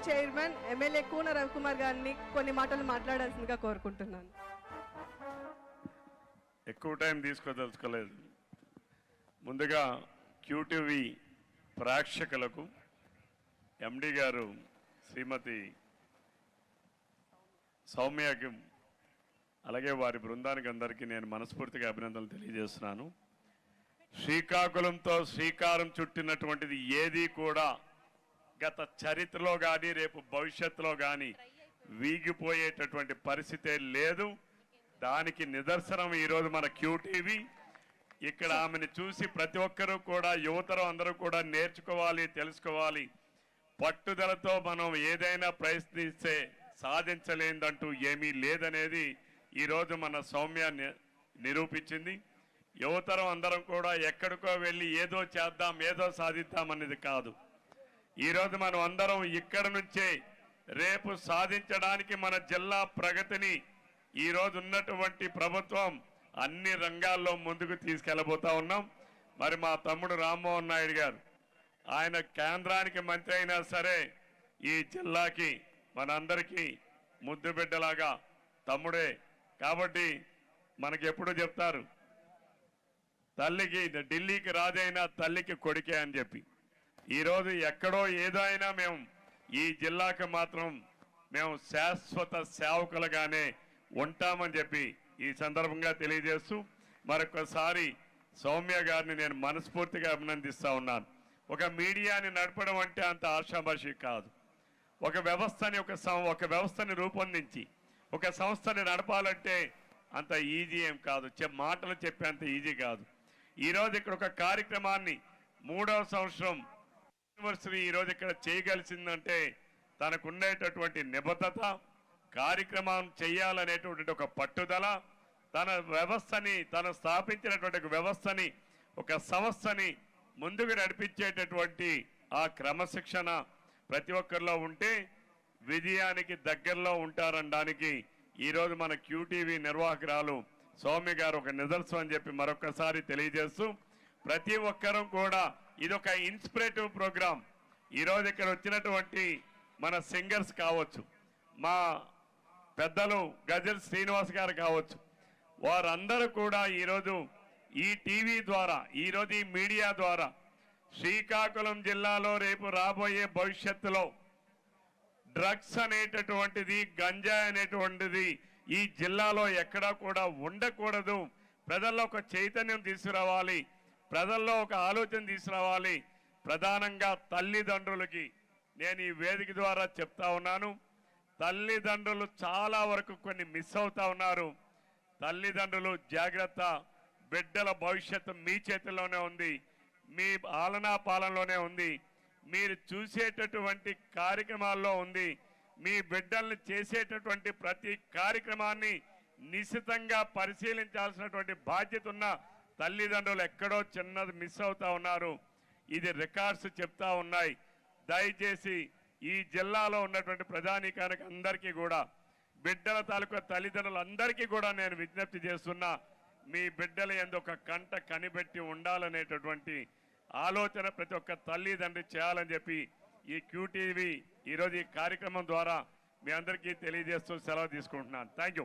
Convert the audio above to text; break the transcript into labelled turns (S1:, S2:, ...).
S1: Chairman MLA Koona Ravikumar గారిని కొన్ని మాటలు మాట్లాడాల్సిందిగా కోరుకుంటున్నాను.
S2: ఎక్కువ టైం తీసుకోదలుచుకోలేదు. ముందుగా క్యూటీవీ ప్రేక్షకులకు ఎండి గారు శ్రీమతి సౌమ్యకి అలాగే వారి బృందానికి అందరికీ నేను మనస్ఫూర్తిగా అభినందనలు తెలియజేస్తున్నాను. శ్రీకాకుళంతో శ్రీకారం చుట్టినటువంటిది ఏది కూడా గత చరిత్రలో కానీ రేపు భవిష్యత్తులో కానీ వీగిపోయేటటువంటి పరిస్థితే లేదు. దానికి నిదర్శనం ఈరోజు మన క్యూటీవీ. ఇక్కడ ఆమెను చూసి ప్రతి ఒక్కరూ కూడా యువతరం అందరూ కూడా నేర్చుకోవాలి, తెలుసుకోవాలి. పట్టుదలతో మనం ఏదైనా ప్రయత్నిస్తే సాధించలేదంటూ ఏమీ లేదనేది ఈరోజు మన సౌమ్య నిరూపించింది. యువతరం అందరం కూడా ఎక్కడికో వెళ్ళి ఏదో చేద్దాం, ఏదో సాధిద్దాం అనేది కాదు. ఈరోజు మనం అందరం ఇక్కడ నుంచే రేపు సాధించడానికి మన జిల్లా ప్రగతిని ఈరోజు ఉన్నటువంటి ప్రభుత్వం అన్ని రంగాల్లో ముందుకు తీసుకెళ్ళబోతా ఉన్నాం. మరి మా తమ్ముడు రామ్మోహన్ నాయుడు గారు ఆయన కేంద్రానికి మంత్రి అయినా సరే ఈ జిల్లాకి మనందరికీ ముద్దు బిడ్డలాగా తమ్ముడే. కాబట్టి మనకి ఎప్పుడు చెప్తారు, తల్లికి ఢిల్లీకి రాజైనా తల్లికి కొడుకే అని చెప్పి. ఈరోజు ఎక్కడో ఏదో అయినా మేము ఈ జిల్లాకి మాత్రం మేము శాశ్వత సేవకులుగానే ఉంటామని చెప్పి ఈ సందర్భంగా తెలియజేస్తూ మరొకసారి సౌమ్య గారిని నేను మనస్ఫూర్తిగా అభినందిస్తూ ఉన్నాను. ఒక మీడియాని నడపడం అంటే అంత ఆషామాషి కాదు. ఒక వ్యవస్థని రూపొందించి ఒక సంస్థని నడపాలంటే అంత ఈజీ ఏం కాదు, మాటలు చెప్పేంత ఈజీ కాదు. ఈరోజు ఇక్కడ ఒక కార్యక్రమాన్ని 3వ సంవత్సరం యూనివర్సిటీ ఈరోజు ఇక్కడ చేయగలిసిందంటే తనకు ఉండేటటువంటి నిబద్ధత, కార్యక్రమం చేయాలనేటువంటి ఒక పట్టుదల, తను స్థాపించినటువంటి వ్యవస్థని, ఒక సంస్థని ముందుకు నడిపించేటటువంటి ఆ క్రమశిక్షణ ప్రతి ఒక్కరిలో ఉంటే విజయానికి దగ్గరలో ఉంటారనడానికి ఈరోజు మన క్యూటీవీ నిర్వాహకురాలు సౌమ్య గారు ఒక నిదర్శనం అని చెప్పి మరొకసారి తెలియజేస్తూ ప్రతి ఒక్కరూ కూడా ఇదొక ఇన్స్పిరేటివ్ ప్రోగ్రాం. ఈరోజు ఇక్కడ వచ్చినటువంటి మన సింగర్స్ కావచ్చు, మా పెద్దలు గజల్ శ్రీనివాస్ గారు కావచ్చు, వారందరూ కూడా ఈరోజు ఈ టీవీ ద్వారా, ఈరోజు ఈ మీడియా ద్వారా శ్రీకాకుళం జిల్లాలో రేపు రాబోయే భవిష్యత్తులో డ్రగ్స్ అనేటటువంటిది, గంజాయి అనేటువంటిది ఈ జిల్లాలో ఎక్కడా కూడా ఉండకూడదు. ప్రజల్లో ఒక చైతన్యం తీసుకురావాలి, ప్రజల్లో ఒక ఆలోచన తీసుకురావాలి. ప్రధానంగా తల్లిదండ్రులకి నేను ఈ వేదిక ద్వారా చెప్తా ఉన్నాను, తల్లిదండ్రులు చాలా వరకు కొన్ని మిస్ అవుతా ఉన్నారు. తల్లిదండ్రులు జాగ్రత్త, బిడ్డల భవిష్యత్తు మీ చేతిలోనే ఉంది, మీ ఆలనా పాలనలోనే ఉంది, మీరు చూసేటటువంటి కార్యక్రమాల్లో ఉంది. మీ బిడ్డల్ని చేసేటటువంటి ప్రతి కార్యక్రమాన్ని నిశితంగా పరిశీలించాల్సినటువంటి బాధ్యత ఉన్న తల్లిదండ్రులు ఎక్కడో చిన్నది మిస్ అవుతా ఉన్నారు. ఇది రికార్డ్స్ చెప్తా ఉన్నాయి. దయచేసి ఈ జిల్లాలో ఉన్నటువంటి ప్రజానీకానికి అందరికీ కూడా, బిడ్డల తాలూకా తల్లిదండ్రులందరికీ కూడా నేను విజ్ఞప్తి చేస్తున్నా, మీ బిడ్డలు ఎందుకు కంట కనిపెట్టి ఉండాలనేటటువంటి ఆలోచన ప్రతి ఒక్క తల్లిదండ్రి చేయాలని చెప్పి ఈ క్యూటీవీ ఈరోజు ఈ కార్యక్రమం ద్వారా మీ అందరికీ తెలియజేస్తూ సెలవు తీసుకుంటున్నాను. Thank you.